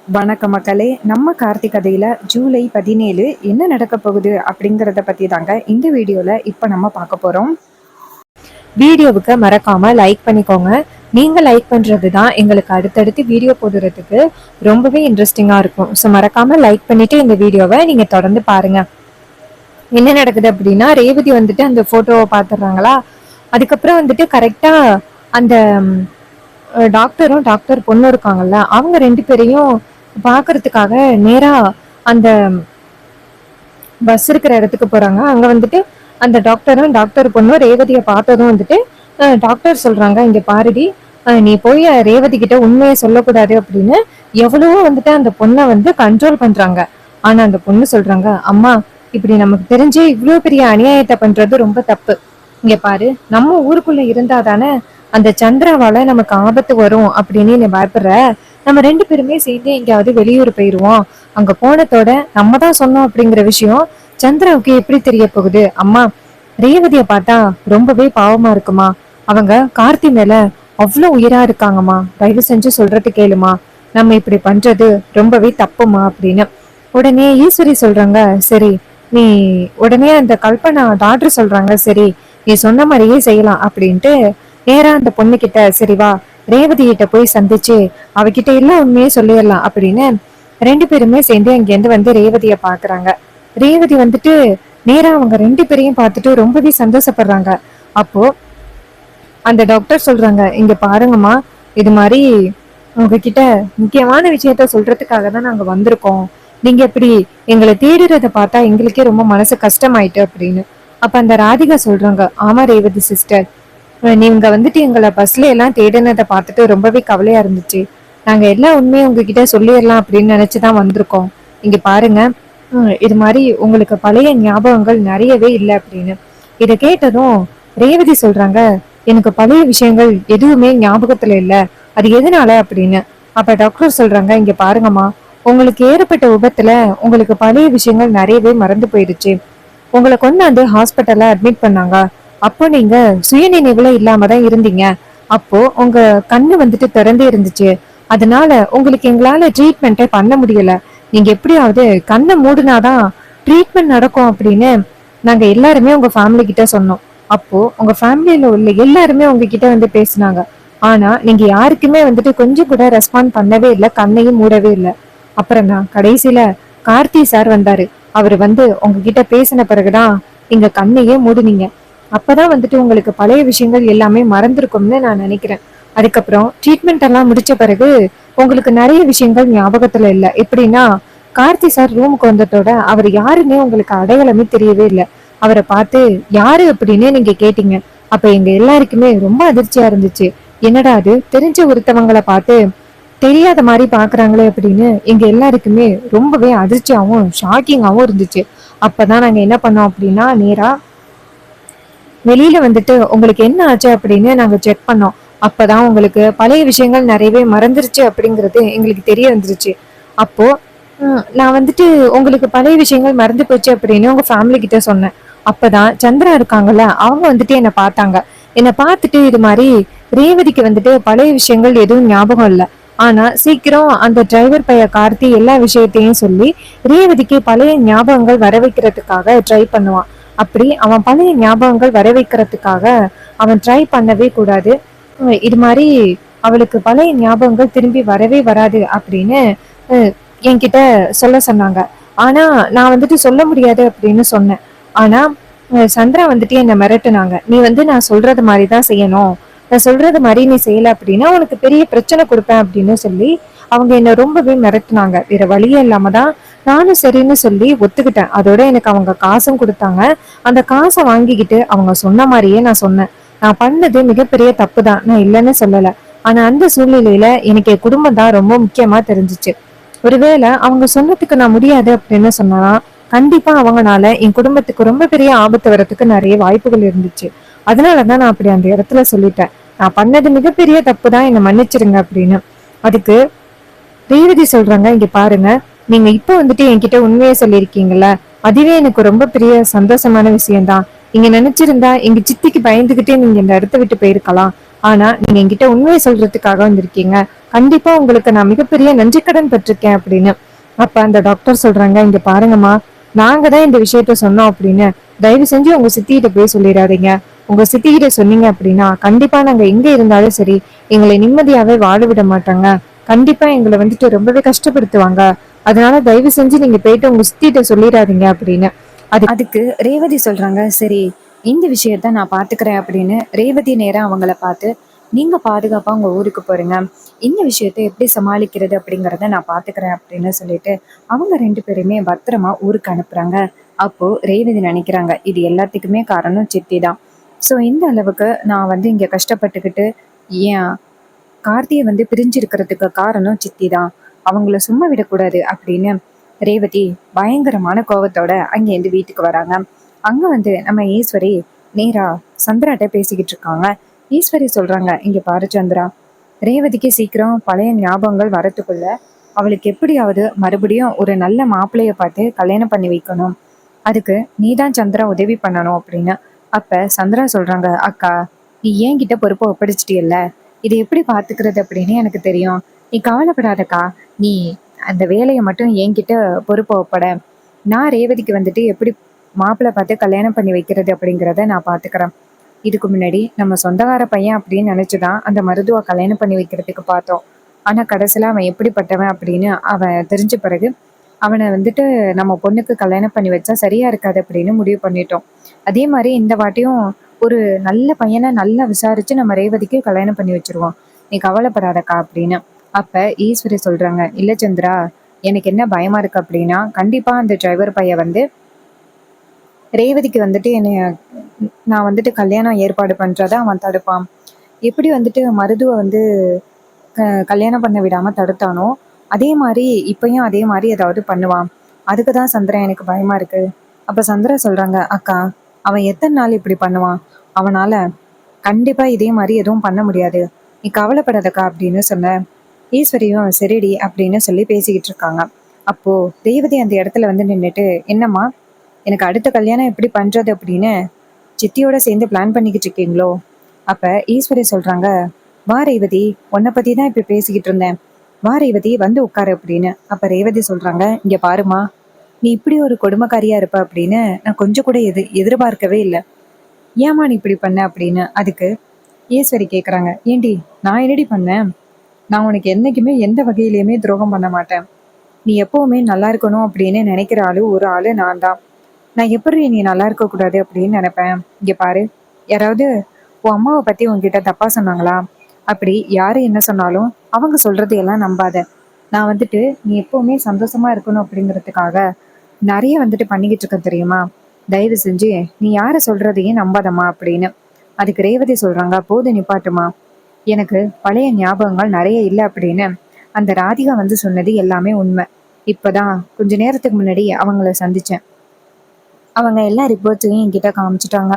வணக்க மக்களே, நம்ம கார்த்திக் கதையில ஜூலை 17 என்ன நடக்க போகுது அப்படிங்கிறத பத்தி தாங்க இந்த வீடியோல இப்ப நம்ம பார்க்க போறோம். வீடியோவுக்கு மறக்காம லைக் பண்ணிக்கோங்க. நீங்க லைக் பண்றது தான் எங்களுக்கு அடுத்தடுத்து வீடியோ போடுறதுக்கு ரொம்பவே இன்ட்ரெஸ்டிங்கா இருக்கும். ஸோ மறக்காம லைக் பண்ணிட்டு இந்த வீடியோவை நீங்க தொடர்ந்து பாருங்க. என்ன நடக்குது அப்படின்னா, ரேவதி வந்துட்டு அந்த போட்டோவை பார்த்துடுறாங்களா. அதுக்கப்புறம் வந்துட்டு கரெக்டா அந்த டாக்டரும் டாக்டர் பொண்ணு இருக்காங்கல்ல, அவங்க 2 பேரையும் பாக்குறதுக்காக நேரா அந்த பஸ் இருக்கிற இடத்துக்கு போறாங்க. அங்க வந்துட்டு அந்த டாக்டரும் டாக்டர் பொண்ணும் ரேவதியை பார்த்ததும் வந்துட்டு டாக்டர் சொல்றாங்க, இங்க பாருடி, நீ போய் ரேவதி கிட்ட உண்மையை சொல்லக்கூடாது அப்படின்னு எவ்வளவோ வந்துட்டு அந்த பொண்ணை வந்து கண்ட்ரோல் பண்றாங்க. ஆனா அந்த பொண்ணு சொல்றாங்க, அம்மா இப்படி நமக்கு தெரிஞ்சு இவ்வளவு பெரிய அநியாயத்தை பண்றது ரொம்ப தப்பு. இங்க பாரு, நம்ம ஊருக்குள்ள இருந்தா தானே அந்த சந்திராவால நமக்கு ஆபத்து வரும் அப்படின்னு நீ பயப்படுற. நம்ம 2 பேருமே சேர்ந்து எங்கேயாவது வெளியூர் போயிருவோம். அங்க போனதோட நம்ம தான் சொன்னோம் அப்படிங்கிற விஷயம் சந்திராவுக்கு எப்படி தெரிய போகுது? அம்மா, ரேவதிய பார்த்தா ரொம்பவே பாவமா இருக்குமா. அவங்க கார்த்தி மேல அவ்வளவு உயிரா இருக்காங்கம்மா. தயவு செஞ்சு சொல்றது கேளுமா. நம்ம இப்படி பண்றது ரொம்பவே தப்புமா அப்படின்னு உடனே ஈஸ்வரி சொல்றாங்க, சரி நீ உடனே அந்த கல்பனா டாக்டர் சொல்றாங்க, சரி நீ சொன்ன மாதிரியே செய்யலாம் அப்படின்ட்டு நேரா அந்த பொண்ணு கிட்ட, சரி வா ரேவதி கிட்ட போய் சந்திச்சு அவகிட்ட எல்லாம் உண்மையே சொல்லிடலாம் அப்படின்னு 2 பேருமே சேர்ந்து அங்கேருந்து வந்து ரேவதிய பாக்குறாங்க. ரேவதி வந்துட்டு நேரா அவங்க 2 பேரையும் பார்த்துட்டு ரொம்பவே சந்தோஷப்படுறாங்க. அப்போ அந்த டாக்டர் சொல்றாங்க, இங்க பாருங்கம்மா, இது மாதிரி உங்ககிட்ட முக்கியமான விஷயத்த சொல்றதுக்காக தான் நாங்க வந்திருக்கோம். நீங்க எப்படி எங்களை தேடுறத பார்த்தா எங்களுக்கே ரொம்ப மனசு கஷ்டமாயிட்டு அப்படின்னு. அப்ப அந்த ராதிகா சொல்றாங்க, ஆமா ரேவதி சிஸ்டர், நீங்க வந்துட்டு எங்களை பஸ்ல எல்லாம் தேடினதை பார்த்துட்டு ரொம்பவே கவலையா இருந்துச்சு. நாங்க எல்லா உண்மையும் உங்ககிட்ட சொல்லிடலாம் அப்படின்னு நினைச்சுதான் வந்திருக்கோம். இங்க பாருங்க, இது மாதிரி உங்களுக்கு பழைய ஞாபகங்கள் நிறையவே இல்லை அப்படின்னு. இதை கேட்டதும் ரேவதி சொல்றாங்க, எனக்கு பழைய விஷயங்கள் எதுவுமே ஞாபகத்துல இல்ல, அது எதனால அப்படின்னு. அப்ப டாக்டர் சொல்றாங்க, இங்க பாருங்கம்மா, உங்களுக்கு ஏற்பட்ட விபத்துல உங்களுக்கு பழைய விஷயங்கள் நிறையவே மறந்து போயிடுச்சு. உங்களை கொண்டாந்து ஹாஸ்பிட்டல்ல அட்மிட் பண்ணாங்க. அப்போ நீங்க சுயநினைவுல இல்லாம தான் இருந்தீங்க. அப்போ உங்க கண்ணு வந்துட்டு திறந்தே இருந்துச்சு. அதனால உங்களுக்கு எங்களால ட்ரீட்மெண்ட்டே பண்ண முடியல. நீங்க எப்படியாவது கண்ணை மூடினாதான் ட்ரீட்மெண்ட் நடக்கும் அப்படின்னு நாங்க எல்லாருமே உங்க ஃபேமிலி கிட்ட சொன்னோம். அப்போ உங்க ஃபேமிலியில உள்ள எல்லாருமே உங்ககிட்ட வந்து பேசினாங்க. ஆனா நீங்க யாருக்குமே வந்துட்டு கொஞ்சம் கூட ரெஸ்பாண்ட் பண்ணவே இல்லை, கண்ணையும் மூடவே இல்லை. அப்புறம் தான் கடைசியில கார்த்தி சார் வந்தாரு. அவர் வந்து உங்ககிட்ட பேசின பிறகுதான் நீங்க கண்ணையே மூடுனீங்க. அப்பதான் வந்துட்டு உங்களுக்கு பழைய விஷயங்கள் எல்லாமே மறந்துருக்கும்னு நான் நினைக்கிறேன். அதுக்கப்புறம் ட்ரீட்மெண்ட் எல்லாம் முடிச்ச பிறகு உங்களுக்கு நிறைய விஷயங்கள் ஞாபகத்துல இல்ல. எப்படின்னா, கார்த்தி சார் ரூமுக்கு வந்ததோட அவர் யாருன்னே உங்களுக்கு அடையாளமே தெரியவே இல்லை. அவரை பார்த்து யாரு அப்படின்னு நீங்க கேட்டீங்க. அப்ப எங்க எல்லாருக்குமே ரொம்ப அதிர்ச்சியா இருந்துச்சு. என்னடா அது, தெரிஞ்ச ஒருத்தவங்களை பார்த்து தெரியாத மாதிரி பாக்குறாங்களே அப்படின்னு எங்க எல்லாருக்குமே ரொம்பவே அதிர்ச்சியாவும் ஷாக்கிங்காவும் இருந்துச்சு. அப்பதான் நாங்க என்ன பண்ணோம் அப்படின்னா, நேரா வெளியில வந்துட்டு உங்களுக்கு என்ன ஆச்சு அப்படின்னு நாங்க செக் பண்ணோம். அப்பதான் உங்களுக்கு பழைய விஷயங்கள் நிறையவே மறந்துருச்சு அப்படிங்கிறது எங்களுக்கு தெரிய வந்துருச்சு. அப்போ நான் வந்துட்டு உங்களுக்கு பழைய விஷயங்கள் மறந்து போச்சு அப்படின்னு உங்க ஃபேமிலி கிட்ட சொன்னேன். அப்பதான் சந்திரா இருக்காங்கல்ல, அவங்க வந்துட்டு என்னை பார்த்தாங்க. என்னை பார்த்துட்டு இது மாதிரி ரேவதிக்கு வந்துட்டு பழைய விஷயங்கள் எதுவும் ஞாபகம் இல்லை. ஆனா சீக்கிரம் அந்த டிரைவர் பைய கார்த்தி எல்லா விஷயத்தையும் சொல்லி ரேவதிக்கு பழைய ஞாபகங்கள் வர வைக்கிறதுக்காக ட்ரை பண்ணுவான். அப்படி அவன் பழைய ஞாபகங்கள் வர வைக்கிறதுக்காக அவன் ட்ரை பண்ணவே கூடாது. இது மாதிரி அவளுக்கு பழைய ஞாபகங்கள் திரும்பி வரவே வராது அப்படின்னு என்கிட்ட சொல்ல சொன்னாங்க. ஆனா நான் வந்துட்டு சொல்ல முடியாது அப்படின்னு சொன்னேன். ஆனா சந்திரா வந்துட்டு என்னை மிரட்டுனாங்க, நீ வந்து நான் சொல்றது மாதிரிதான் செய்யணும், நான் சொல்றது மாதிரி நீ செய்யல அப்படின்னா உனக்கு பெரிய பிரச்சனை கொடுப்பேன் அப்படின்னு சொல்லி அவங்க என்ன ரொம்பவே மிரட்டுனாங்க. வேற வழியே இல்லாம தான் நானும் சரின்னு சொல்லி ஒத்துக்கிட்டேன். அதோட எனக்கு அவங்க காசும் கொடுத்தாங்க. அந்த காசை வாங்கிக்கிட்டு அவங்க சொன்ன மாதிரியே நான் சொன்னேன். நான் பண்ணது மிகப்பெரிய தப்பு தான், நான் இல்லைன்னு சொல்லல. ஆனா அந்த சூழ்நிலையில எனக்கு என் குடும்பம் தான் ரொம்ப முக்கியமா தெரிஞ்சிச்சு. ஒருவேளை அவங்க சொன்னதுக்கு நான் முடியாது அப்படின்னு சொன்னா கண்டிப்பா அவங்கனால என் குடும்பத்துக்கு ரொம்ப பெரிய ஆபத்து வர்றதுக்கு நிறைய வாய்ப்புகள் இருந்துச்சு. அதனாலதான் நான் அப்படி அந்த இடத்துல சொல்லிட்டேன், நான் பண்ணது மிகப்பெரிய தப்பு தான், என்னை மன்னிச்சிருங்க அப்படின்னு. அதுக்கு ரேவதி சொல்றாங்க, இங்க பாருங்க, நீங்க இப்ப வந்துட்டு என்கிட்ட உண்மையை சொல்லியிருக்கீங்கல்ல, அதுவே எனக்கு ரொம்ப பெரிய சந்தோஷமான விஷயம்தான். நீங்க நினைச்சிருந்தா எங்க சித்திக்கு பயந்துகிட்டே நீங்க இந்த இடத்த விட்டு போயிருக்கலாம். ஆனா நீங்க என்கிட்ட உண்மையை சொல்றதுக்காக வந்திருக்கீங்க. கண்டிப்பா உங்களுக்கு நான் மிகப்பெரிய நன்றிக்கடன் பட்டிருக்கேன் அப்படின்னு. அப்ப அந்த டாக்டர் சொல்றாங்க, இங்க பாருங்கம்மா, நாங்க தான் இந்த விஷயத்த சொன்னோம் அப்படின்னு தயவு செஞ்சு உங்க சித்திகிட்ட போய் சொல்லிடாதீங்க. உங்க சித்திகிட்ட சொன்னீங்க அப்படின்னா கண்டிப்பா நாங்க எங்க இருந்தாலும் சரி எங்களை நிம்மதியாவே வாழ விட மாட்டாங்க. கண்டிப்பா எங்களை வந்துட்டு ரொம்பவே கஷ்டப்படுத்துவாங்க. அதனால தயவு செஞ்சு நீங்க போயிட்டு உங்க சித்திகிட்ட சொல்லிடாதீங்க அப்படின்னு. அதுக்கு ரேவதி சொல்றாங்க, சரி இந்த விஷயத்த நான் பாத்துக்கிறேன் அப்படின்னு ரேவதி நேரா அவங்கள பார்த்து, நீங்க பாதுகாப்பா உங்க ஊருக்கு போறீங்க, இந்த விஷயத்த எப்படி சமாளிக்கிறது அப்படிங்கறத நான் பாத்துக்கிறேன் அப்படின்னு சொல்லிட்டு அவங்க 2 பேருமே பத்திரமா ஊருக்கு அனுப்புறாங்க. அப்போ ரேவதி நினைக்கிறாங்க, இது எல்லாத்துக்குமே காரணம் சித்தி தான். ஸோ இந்த அளவுக்கு நான் வந்து இங்க கஷ்டப்பட்டுக்கிட்டு ஏன் கார்த்தியை வந்து பிரிஞ்சிருக்கிறதுக்கு காரணம் சித்தி தான். அவங்கள சும்மா விடக்கூடாது அப்படின்னு ரேவதி பயங்கரமான கோவத்தோட அங்கேருந்து வீட்டுக்கு வராங்க. அங்க வந்து நம்ம ஈஸ்வரி நேரா சந்திராட்ட பேசிக்கிட்டு இருக்காங்க. ஈஸ்வரி சொல்றாங்க, இங்க பாரு சந்திரா, ரேவதிக்கு சீக்கிரம் பழைய ஞாபகங்கள் வரத்துக்குள்ள அவளுக்கு எப்படியாவது மறுபடியும் ஒரு நல்ல மாப்பிள்ளைய பார்த்து கல்யாணம் பண்ணி வைக்கணும். அதுக்கு நீதான் சந்திரா உதவி பண்ணணும் அப்படின்னு. அப்ப சந்திரா சொல்றாங்க, அக்கா நீ என்கிட்ட பொறுப்பை ஒப்படைச்சிட்டியல்ல, இதை எப்படி பாத்துக்கிறது அப்படின்னு எனக்கு தெரியும். நீ கவலைப்படாதக்கா, நீ அந்த வேலையை மட்டும் என்கிட்ட பொறுப்பை ஒப்பட. நான் ரேவதிக்கு வந்துட்டு எப்படி மாப்பிள்ளை பார்த்து கல்யாணம் பண்ணி வைக்கிறது அப்படிங்கிறத நான் பாத்துக்கிறேன். இதுக்கு முன்னாடி நம்ம சொந்தக்கார பையன் அப்படின்னு நினைச்சுதான் அந்த மருதுவ கல்யாணம் பண்ணி வைக்கிறதுக்கு பார்த்தோம். ஆனா கடைசியில அவன் எப்படிப்பட்டவன் அப்படின்னு அவன் தெரிஞ்ச பிறகு அவனை வந்துட்டு நம்ம பொண்ணுக்கு கல்யாணம் பண்ணி வச்சா சரியா இருக்காது அப்படின்னு முடிவு பண்ணிட்டோம். அதே மாதிரி இந்த வாட்டியும் ஒரு நல்ல பையனை நல்லா விசாரிச்சு நம்ம ரேவதிக்கு கல்யாணம் பண்ணி வச்சிருவோம். நீ கவலைப்படாதக்கா அப்படின்னு. அப்ப ஈஸ்வரி சொல்றாங்க, இல்ல சந்திரா, எனக்கு என்ன பயமா இருக்கு அப்படின்னா கண்டிப்பா அந்த டிரைவர் பையன் வந்து ரேவதிக்கு வந்துட்டு என்னைய நான் வந்துட்டு கல்யாணம் ஏற்பாடு பண்றத அவன் தடுப்பான். எப்படி வந்துட்டு மருதுவை வந்து கல்யாணம் பண்ண விடாம தடுத்தானோ அதே மாதிரி இப்பயும் அதே மாதிரி ஏதாவது பண்ணுவான். அதுக்கு தான் சந்திரா எனக்கு பயமா இருக்கு. அப்ப சந்திரா சொல்றாங்க, அக்கா அவன் எத்தனை நாள் இப்படி பண்ணுவான், அவனால கண்டிப்பா இதே மாதிரி எதுவும் பண்ண முடியாது, நீ கவலைப்படாதக்கா அப்படின்னு சொன்ன. ஈஸ்வரியும் சரிடி அப்படின்னு சொல்லி பேசிக்கிட்டு இருக்காங்க. அப்போ ரேவதி அந்த இடத்துல வந்து நின்றுட்டு, என்னம்மா எனக்கு அடுத்த கல்யாணம் எப்படி பண்றது அப்படின்னு சித்தியோட சேர்ந்து பிளான் பண்ணிக்கிட்டு இருக்கீங்களோ? அப்ப ஈஸ்வரி சொல்றாங்க, வா ரேவதி, உன்னை பத்தி தான் இப்ப பேசிக்கிட்டு இருந்தேன், வா ரேவதி வந்து உட்காரு அப்படின்னு. அப்ப ரேவதி சொல்றாங்க, இங்க பாருமா, நீ இப்படி ஒரு கொடுமைக்காரியா இருப்ப அப்படின்னு நான் கொஞ்சம் கூட எதிர்பார்க்கவே இல்லை. ஏமா நீ இப்படி பண்ண அப்படின்னு. அதுக்கு ஈஸ்வரி கேக்குறாங்க, ஏண்டி நான் என்னடி பண்ணேன்? நான் உனக்கு என்னைக்குமே எந்த வகையிலயுமே துரோகம் பண்ண மாட்டேன். நீ எப்பவுமே நல்லா இருக்கணும் அப்படின்னு நினைக்கிற ஒரு ஆளு நான் தான். நான் எப்படி நீ நல்லா இருக்க கூடாது அப்படின்னு நினைப்பேன்? இங்க பாரு, யாராவது உன் அம்மாவை பத்தி உன்கிட்ட தப்பா சொன்னாங்களா? அப்படி யாரு என்ன சொன்னாலும் அவங்க சொல்றது எல்லாம் நம்பாத. நான் வந்துட்டு நீ எப்பவுமே சந்தோஷமா இருக்கணும் அப்படிங்கிறதுக்காக நிறைய வந்துட்டு பண்ணிக்கிட்டு இருக்க தெரியுமா? தயவு செஞ்சு நீ யார சொல்றதையும் நம்பாதம்மா அப்படின்னு. அதுக்கு ரேவதி சொல்றாங்க, போது நிப்பாட்டுமா, எனக்கு பழைய ஞாபகங்கள் நிறைய இல்லை அப்படின்னு அந்த ராதிகா வந்து சொன்னது எல்லாமே உண்மை. இப்பதான் கொஞ்ச நேரத்துக்கு முன்னாடி அவங்கள சந்திச்சேன். அவங்க எல்லா ரிப்போர்ட்ஸையும் என்கிட்ட காமிச்சிட்டாங்க.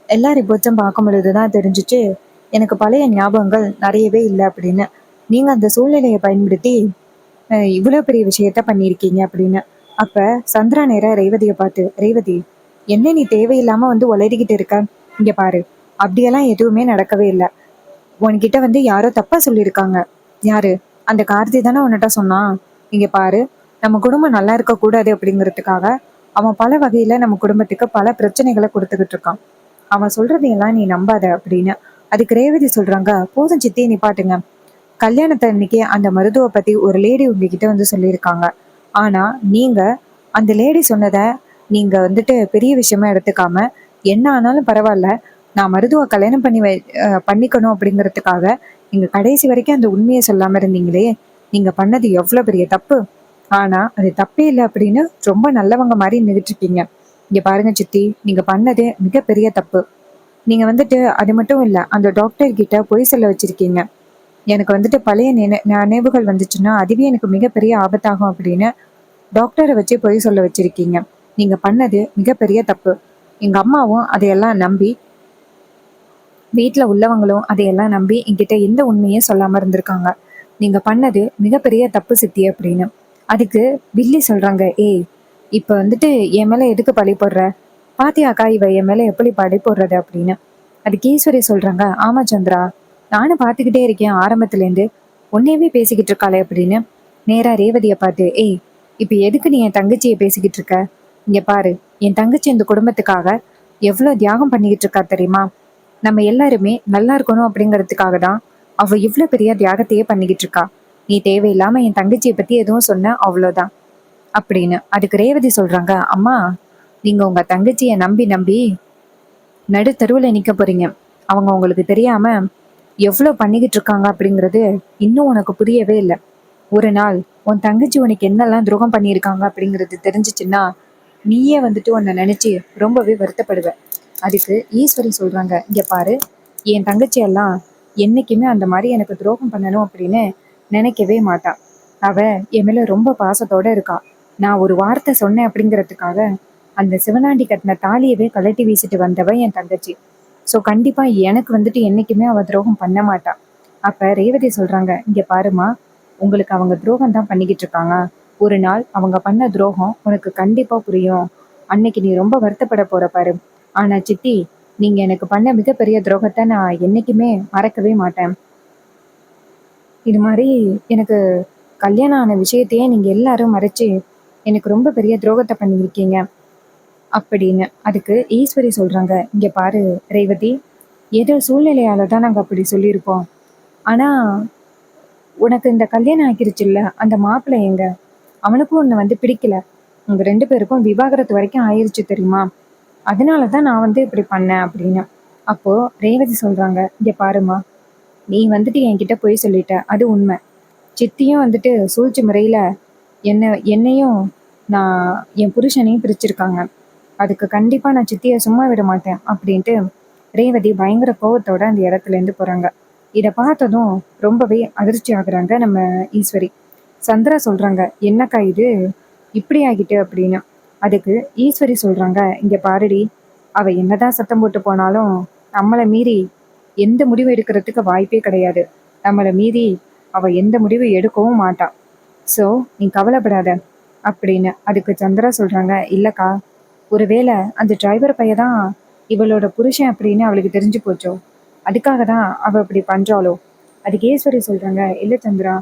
எல்லா ரிப்போர்ட்ஸும் பார்க்கும் பொழுதுதான் தெரிஞ்சிச்சு எனக்கு பழைய ஞாபகங்கள் நிறையவே இல்லை அப்படின்னு. நீங்க அந்த சூழ்நிலையை பயன்படுத்தி இவ்வளவு பெரிய விஷயத்த பண்ணியிருக்கீங்க அப்படின்னு. அப்ப சந்திரா நேரா ரேவதியை பார்த்து, ரேவதி என்ன நீ தேவையில்லாம வந்து உளறிக்கிட்டு இருக்க? இங்க பாரு, அப்படியெல்லாம் எதுவுமே நடக்கவே இல்லை. உன்கிட்ட வந்து யாரோ தப்பா சொல்லியிருக்காங்க. யாரு? அந்த கார்த்தி தானே உன்கிட்ட சொன்னான். இங்க பாரு, நம்ம குடும்பம் நல்லா இருக்க கூடாது அப்படிங்கிறதுக்காக அவன் பல வகையில நம்ம குடும்பத்துக்கு பல பிரச்சனைகளை கொடுத்துக்கிட்டு இருக்கான். அவன் சொல்றதையெல்லாம் நீ நம்பாத அப்படின்னு. அதுக்கு ரேவதி சொல்றாங்க, போதும் சித்தி நிப்பாட்டுங்க. கல்யாணத்தை அன்னைக்கு அந்த மருதுவை பத்தி ஒரு லேடி உங்ககிட்ட வந்து சொல்லியிருக்காங்க. ஆனா நீங்க அந்த லேடி சொன்னதை நீங்க வந்துட்டு பெரிய விஷயமா எடுத்துக்காம, என்ன ஆனாலும் பரவாயில்ல, நான் மருதுவை கல்யாணம் பண்ணிக்கணும் அப்படிங்கிறதுக்காக நீங்க கடைசி வரைக்கும் அந்த உண்மையை சொல்லாம இருந்தீங்களே, நீங்க பண்ணது எவ்வளவு பெரிய தப்பு. ஆனா அது தப்பே இல்லை அப்படின்னு ரொம்ப நல்லவங்க மாதிரி நின்றுட்டு இருக்கீங்க. இங்க பாருங்க சித்தி, நீங்க பண்ணது மிகப்பெரிய தப்பு. நீங்க வந்துட்டு அது மட்டும் இல்ல, அந்த டாக்டர் கிட்ட பொய் சொல்ல வச்சிருக்கீங்க. எனக்கு வந்துட்டு பழைய நினைவுகள் வந்துச்சுன்னா அதுவே எனக்கு மிகப்பெரிய ஆபத்தாகும் அப்படின்னு டாக்டரை வச்சு பொய் சொல்ல வச்சிருக்கீங்க. நீங்க பண்ணது மிகப்பெரிய தப்பு. எங்க அம்மாவும் அதையெல்லாம் நம்பி, வீட்டுல உள்ளவங்களும் அதையெல்லாம் நம்பி என்கிட்ட எந்த உண்மையும் சொல்லாம இருந்திருக்காங்க. நீங்க பண்ணது மிகப்பெரிய தப்பு சித்தி அப்படின்னு. அதுக்கு வில்லி சொல்றாங்க, ஏய் இப்ப வந்துட்டு என் மேல எதுக்கு பழி போடுற? பாத்தியாக்கா இவ என் மேல எப்படி பழி போடுறது அப்படின்னு. அதுக்கு ஈஸ்வரி சொல்றாங்க, ஆமா சந்திரா, நானும் பாத்துக்கிட்டே இருக்கேன் ஆரம்பத்துல இருந்து. உன்னையவே பேசிக்கிட்டு இருக்காளே அப்படின்னு நேரா ரேவதியை பார்த்து, ஏய் இப்போ எதுக்கு நீ என் தங்கச்சியை பேசிக்கிட்டு இருக்க? இங்க பாரு, என் தங்கச்சி இந்த குடும்பத்துக்காக எவ்வளோ தியாகம் பண்ணிக்கிட்டு இருக்கா தெரியுமா? நம்ம எல்லாருமே நல்லா இருக்கணும் அப்படிங்கிறதுக்காக தான் அவ இவ்வளோ பெரிய தியாகத்தையே பண்ணிக்கிட்டு இருக்கா. நீ தேவையில்லாம என் தங்கச்சியை பத்தி எதுவும் சொன்ன அவ்வளோதான் அப்படின்னு. அதுக்கு ரேவதி சொல்றாங்க, அம்மா நீங்க உங்க தங்கச்சியை நம்பி நம்பி நடுத்தருவில் நிக்க போறீங்க. அவங்க உங்களுக்கு தெரியாம எவ்வளோ பண்ணிக்கிட்டு இருக்காங்க அப்படிங்கிறது இன்னும் உனக்கு புரியவே இல்லை. ஒரு நாள் உன் தங்கச்சி உனக்கு என்னெல்லாம் துரோகம் பண்ணியிருக்காங்க அப்படிங்கிறது தெரிஞ்சிச்சுன்னா நீயே வந்துட்டு உன்னை நினைச்சு ரொம்பவே வருத்தப்படுவ. அதுக்கு ஈஸ்வரி சொல்றாங்க, இங்க பாரு, என் தங்கச்சியெல்லாம் என்னைக்குமே அந்த மாதிரி எனக்கு துரோகம் பண்ணணும் அப்படின்னு நினைக்கவே மாட்டா. அவ என் மேல ரொம்ப பாசத்தோட இருக்கா. நான் ஒரு வார்த்தை சொன்னேன் அப்படிங்கிறதுக்காக அந்த சிவனாண்டி கட்டின தாலியவே கழட்டி வீசிட்டு வந்தவ என் தங்கச்சி. ஸோ கண்டிப்பா எனக்கு வந்துட்டு என்னைக்குமே அவ துரோகம் பண்ண மாட்டா. அப்ப ரேவதி சொல்றாங்க, இங்க பாருமா, உங்களுக்கு அவங்க துரோகம் தான் பண்ணிக்கிட்டு இருக்காங்க. ஒரு நாள் அவங்க பண்ண துரோகம் உனக்கு கண்டிப்பா புரியும். அன்னைக்கு நீ ரொம்ப வருத்தப்பட போற பாரு. ஆனா சித்தி, நீங்க எனக்கு பண்ண மிகப்பெரிய துரோகத்தை நான் என்னைக்குமே மறக்கவே மாட்டேன். இது மாதிரி எனக்கு கல்யாணம் ஆன விஷயத்தையே நீங்க எல்லாரும் மறைச்சு எனக்கு ரொம்ப பெரிய துரோகத்தை பண்ணியிருக்கீங்க அப்படின்னு. அதுக்கு ஈஸ்வரி சொல்றாங்க, இங்க பாரு ரேவதி, ஏதோ சூழ்நிலையால தான் நாங்க அப்படி சொல்லியிருப்போம். ஆனா உனக்கு இந்த கல்யாணம் ஆக்கிருச்சுல்ல, அந்த மாப்பிள்ளை எங்க? அவனுக்கும் உன்னை வந்து பிடிக்கல. உங்க 2 பேருக்கும் விவாகரத்து வரைக்கும் ஆயிருச்சு தெரியுமா? அதனால தான் நான் வந்து இப்படி பண்ணேன் அப்படின்னு. அப்போ ரேவதி சொல்றாங்க, இங்க பாருமா, நீ வந்துட்டு என்கிட்ட போய் சொல்லிட்ட, அது உண்மை. சித்தியும் வந்துட்டு சூழ்ச்சி முறையில என்னையும் நான் என் புருஷனையும் பிரிச்சிருக்காங்க. அதுக்கு கண்டிப்பா நான் சித்தியை சும்மா விட மாட்டேன் அப்படின்ட்டு ரேவதி பயங்கர கோவத்தோட அந்த இடத்துல இருந்து போறாங்க. இதை பார்த்ததும் ரொம்பவே அதிர்ச்சி ஆகுறாங்க நம்ம ஈஸ்வரி. சந்திரா சொல்றாங்க, என்னக்கா இது இப்படி ஆகிட்டு அப்படின்னு. அதுக்கு ஈஸ்வரி சொல்றாங்க, இங்க பாருடி, அவ என்னதான் சத்தம் போட்டு போனாலும் நம்மளை மீறி எந்த முடிவு எடுக்கிறதுக்கு வாய்ப்பே கிடையாது. நம்மளை மீறி அவ எந்த முடிவு எடுக்கவும் மாட்டா. ஸோ நீ கவலைப்படாத அப்படின்னு. அதுக்கு சந்திரா சொல்றாங்க, இல்லக்கா, ஒருவேளை அந்த டிரைவர் பையன் தான் இவளோட புருஷன் அப்படின்னு அவளுக்கு தெரிஞ்சு போச்சோ, அதுக்காக தான் அவ அப்படி பண்றாளோ. அதுக்கு ஈஸ்வரி சொல்றாங்க, இல்ல சந்திரா,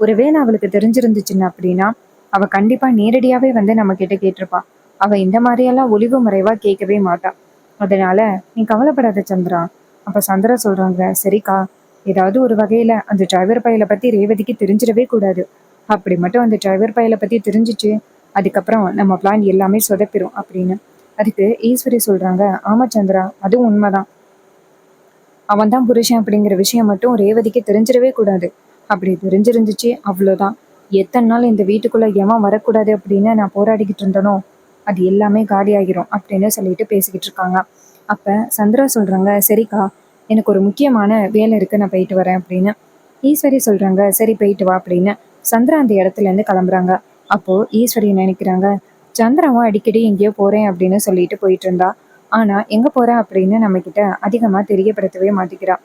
ஒருவேளை அவளுக்கு தெரிஞ்சிருந்துச்சுன்னா அப்படின்னா அவ கண்டிப்பா நேரடியாவே வந்து நம்ம கிட்ட கேட்டிருப்பா. அவ இந்த மாதிரியெல்லாம் ஒளிவு மறைவா கேட்கவே மாட்டா. அதனால நீ கவலைப்படாத சந்திரா. அப்ப சந்திரா சொல்றாங்க, சரிக்கா, ஏதாவது ஒரு வகையில அந்த டிரைவர் பையலை பத்தி ரேவதிக்கு தெரிஞ்சிடவே கூடாது. அப்படி மட்டும் அந்த டிரைவர் பையலை பத்தி தெரிஞ்சிச்சு, அதுக்கப்புறம் நம்ம பிளான் எல்லாமே சொதப்பிரும் அப்படின்னு. அதுக்கு ஈஸ்வரி சொல்றாங்க, ஆமா சந்திரா, அதுவும் உண்மைதான். அவன் தான் புருஷன் அப்படிங்கிற விஷயம் மட்டும் ரேவதிக்கு தெரிஞ்சிடவே கூடாது. அப்படி தெரிஞ்சிருந்துச்சு அவ்வளோதான். எத்தனை நாள் இந்த வீட்டுக்குள்ள எவன் வரக்கூடாது அப்படின்னு நான் போராடிக்கிட்டு இருந்தனோ அது எல்லாமே காலி ஆகிரும் அப்படின்னு சொல்லிட்டு பேசிக்கிட்டு இருக்காங்க. அப்ப சந்திரா சொல்றாங்க, சரிக்கா, எனக்கு ஒரு முக்கியமான வேலை இருக்கு, நான் போயிட்டு வரேன் அப்படின்னு. ஈஸ்வரி சொல்றாங்க, சரி போயிட்டு வா அப்படின்னு. சந்திரா அந்த இடத்துல இருந்து கிளம்புறாங்க. அப்போ ஈஸ்வரி நினைக்கிறாங்க, சந்திராவும் அடிக்கடி எங்கேயோ போறேன் அப்படின்னு சொல்லிட்டு போயிட்டு இருந்தா. ஆனா எங்க போற அப்படின்னு நம்ம கிட்ட அதிகமா தெரியப்படுத்தவே மாட்டேங்கிறா.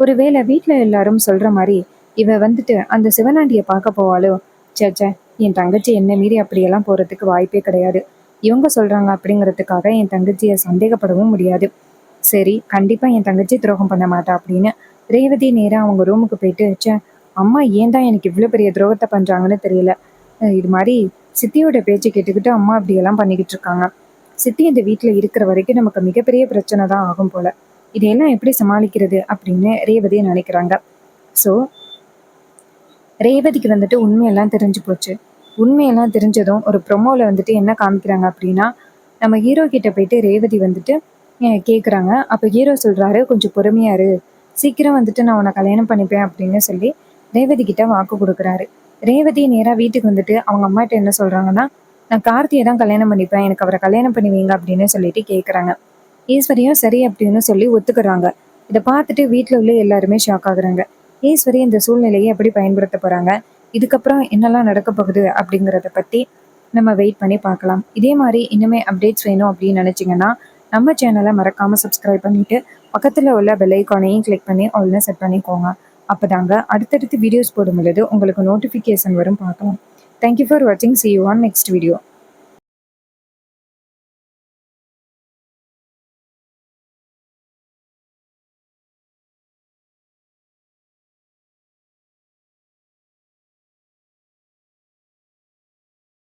ஒருவேளை வீட்டுல எல்லாரும் சொல்ற மாதிரி இவ வந்துட்டு அந்த சிவனாண்டிய பார்க்க போவாளோ? சேச்சே, என் தங்கச்சி என்ன மீறி அப்படியெல்லாம் போறதுக்கு வாய்ப்பே கிடையாது. இவங்க சொல்றாங்க அப்படிங்கிறதுக்காக என் தங்கச்சியை சந்தேகப்படவும் முடியாது. சரி, கண்டிப்பா என் தங்கச்சி துரோகம் பண்ண மாட்டா அப்படின்னு ரேவதி நேரா அவங்க ரூமுக்கு போயிட்டு, ச்சே, அம்மா ஏன் தான் எனக்கு இவ்வளவு பெரிய துரோகத்தை பண்றாங்கன்னு தெரியல. இது மாதிரி சித்தியோட பேச்சு கேட்டுக்கிட்டு அம்மா அப்படியெல்லாம் பண்ணிக்கிட்டு இருக்காங்க. சித்தி இந்த வீட்டுல இருக்கிற வரைக்கும் நமக்கு மிகப்பெரிய பிரச்சனை தான் ஆகும் போல. இதையெல்லாம் எப்படி சமாளிக்கிறது அப்படின்னு ரேவதி நினைக்கிறாங்க. ஸோ ரேவதிக்கு வந்துட்டு உண்மையெல்லாம் தெரிஞ்சு போச்சு. உண்மையெல்லாம் தெரிஞ்சதும் ஒரு ப்ரொமோல வந்துட்டு என்ன காமிக்கிறாங்க அப்படின்னா, நம்ம ஹீரோ கிட்ட போயிட்டு ரேவதி வந்துட்டு கேட்குறாங்க. அப்போ ஹீரோ சொல்றாரு, கொஞ்சம் பொறுமையா இரு, சீக்கிரம் வந்துட்டு நான் உன்னை கல்யாணம் பண்ணிப்பேன் அப்படின்னு சொல்லி ரேவதி கிட்ட வாக்கு கொடுக்குறாரு. ரேவதி நேராக வீட்டுக்கு வந்துட்டு அவங்க அம்மாட்ட என்ன சொல்றாங்கன்னா, நான் கார்த்தியை தான் கல்யாணம் பண்ணிப்பேன், எனக்கு அவரை கல்யாணம் பண்ணி வைங்க அப்படின்னு சொல்லிட்டு கேட்குறாங்க. ஈஸ்வரியும் சரி அப்படின்னு சொல்லி ஒத்துக்கிறாங்க. இதை பார்த்துட்டு வீட்டில் உள்ள எல்லாருமே ஷாக் ஆகுறாங்க. ஈஸ்வரி இந்த சூழ்நிலையை எப்படி பயன்படுத்த போறாங்க, இதுக்கப்புறம் என்னெல்லாம் நடக்க போகுது அப்படிங்கிறத பத்தி நம்ம வெயிட் பண்ணி பார்க்கலாம். இதே மாதிரி இன்னுமே அப்டேட்ஸ் வேணும் அப்படின்னு நினைச்சிங்கன்னா நம்ம சேனலை மறக்காம சப்ஸ்கிரைப் பண்ணிட்டு பக்கத்தில் உள்ள பெல் ஐக்கானையும் கிளிக் பண்ணி ஆல்னு செட் பண்ணிக்கோங்க. அப்போதாங்க அடுத்தடுத்து வீடியோஸ் போடும் பொழுது உங்களுக்கு நோட்டிஃபிகேஷன் வரும் பார்க்கலாம். தேங்க்யூ ஃபார் வாட்சிங். See you on next video.